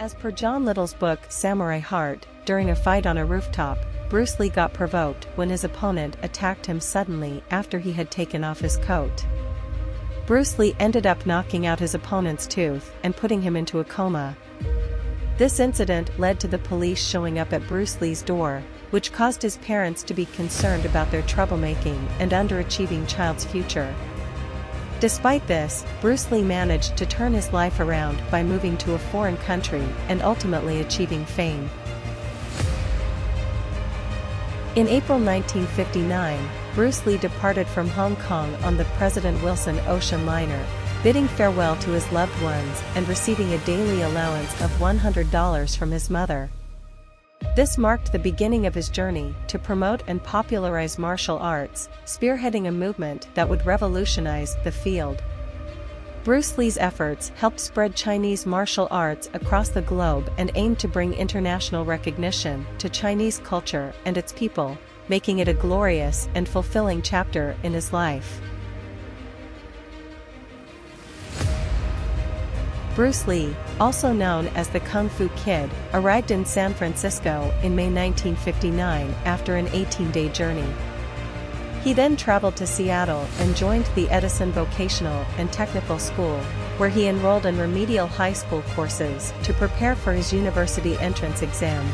As per John Little's book Samurai Heart, during a fight on a rooftop, Bruce Lee got provoked when his opponent attacked him suddenly after he had taken off his coat. Bruce Lee ended up knocking out his opponent's tooth and putting him into a coma. This incident led to the police showing up at Bruce Lee's door, which caused his parents to be concerned about their troublemaking and underachieving child's future. Despite this, Bruce Lee managed to turn his life around by moving to a foreign country and ultimately achieving fame. In April 1959, Bruce Lee departed from Hong Kong on the President Wilson ocean liner, bidding farewell to his loved ones and receiving a daily allowance of $100 from his mother. This marked the beginning of his journey to promote and popularize martial arts, spearheading a movement that would revolutionize the field. Bruce Lee's efforts helped spread Chinese martial arts across the globe and aimed to bring international recognition to Chinese culture and its people, making it a glorious and fulfilling chapter in his life. Bruce Lee, also known as the Kung Fu Kid, arrived in San Francisco in May 1959 after an 18-day journey. He then traveled to Seattle and joined the Edison Vocational and Technical School, where he enrolled in remedial high school courses to prepare for his university entrance exam.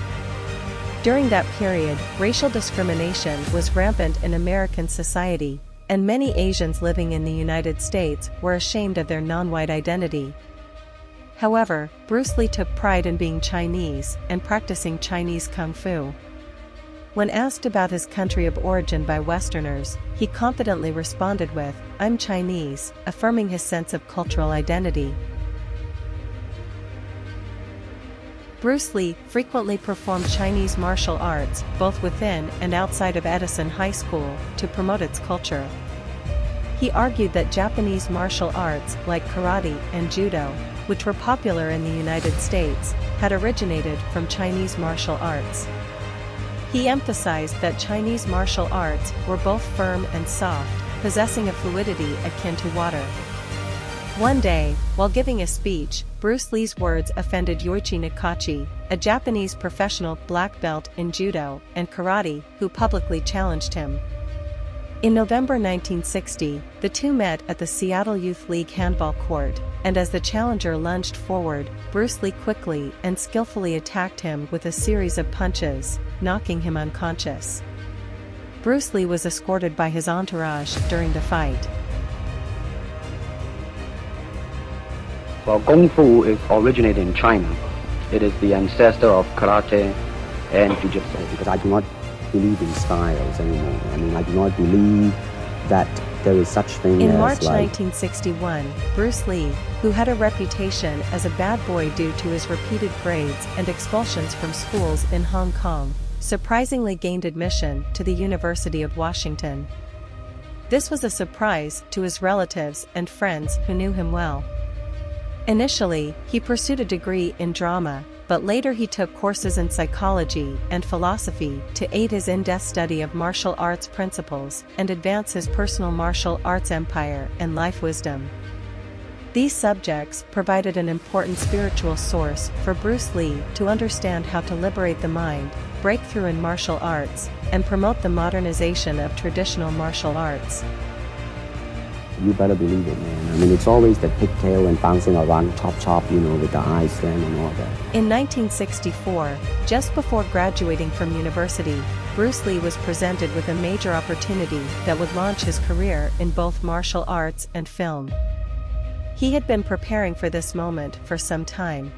During that period, racial discrimination was rampant in American society, and many Asians living in the United States were ashamed of their non-white identity. However, Bruce Lee took pride in being Chinese and practicing Chinese Kung Fu. When asked about his country of origin by Westerners, he confidently responded with, "I'm Chinese," affirming his sense of cultural identity. Bruce Lee frequently performed Chinese martial arts both within and outside of Edison High School to promote its culture. He argued that Japanese martial arts like karate and judo, which were popular in the United States, had originated from Chinese martial arts. He emphasized that Chinese martial arts were both firm and soft, possessing a fluidity akin to water. One day, while giving a speech, Bruce Lee's words offended Yoichi Nakachi, a Japanese professional black belt in judo and karate, who publicly challenged him. In November 1960, the two met at the Seattle Youth League handball court, and as the challenger lunged forward, Bruce Lee quickly and skillfully attacked him with a series of punches, knocking him unconscious. Bruce Lee was escorted by his entourage during the fight. Well, Kung Fu is originated in China. It is the ancestor of karate and jiu-jitsu. Because I do not believe in styles anymore. I mean, I do not believe that there is such thing as In March 1961, Bruce Lee, who had a reputation as a bad boy due to his repeated grades and expulsions from schools in Hong Kong, surprisingly gained admission to the University of Washington. This was a surprise to his relatives and friends who knew him well. Initially, he pursued a degree in drama, but later he took courses in psychology and philosophy to aid his in-depth study of martial arts principles and advance his personal martial arts empire and life wisdom. These subjects provided an important spiritual source for Bruce Lee to understand how to liberate the mind, break through in martial arts, and promote the modernization of traditional martial arts. You better believe it, man. I mean, it's always the pigtail and bouncing around chop, you know, with the eyes slam and all that. In 1964, just before graduating from university, Bruce Lee was presented with a major opportunity that would launch his career in both martial arts and film. He had been preparing for this moment for some time.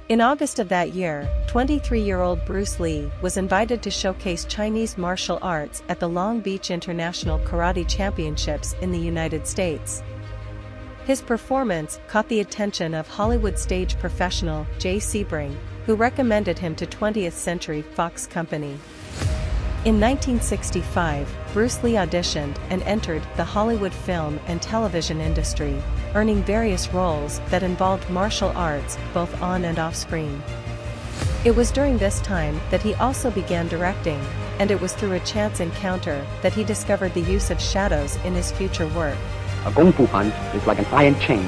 In August of that year, 23-year-old Bruce Lee was invited to showcase Chinese martial arts at the Long Beach International Karate Championships in the United States. His performance caught the attention of Hollywood stage professional Jay Sebring, who recommended him to 20th Century Fox Company. In 1965, Bruce Lee auditioned and entered the Hollywood film and television industry, earning various roles that involved martial arts both on and off screen. It was during this time that he also began directing, and it was through a chance encounter that he discovered the use of shadows in his future work. A Kung Fu punch is like an iron chain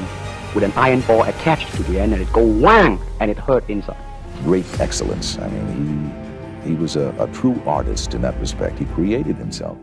with an iron ball attached to the end, and it go whang, and it hurt inside. Great excellence. I mean, he was a true artist in that respect. He created himself.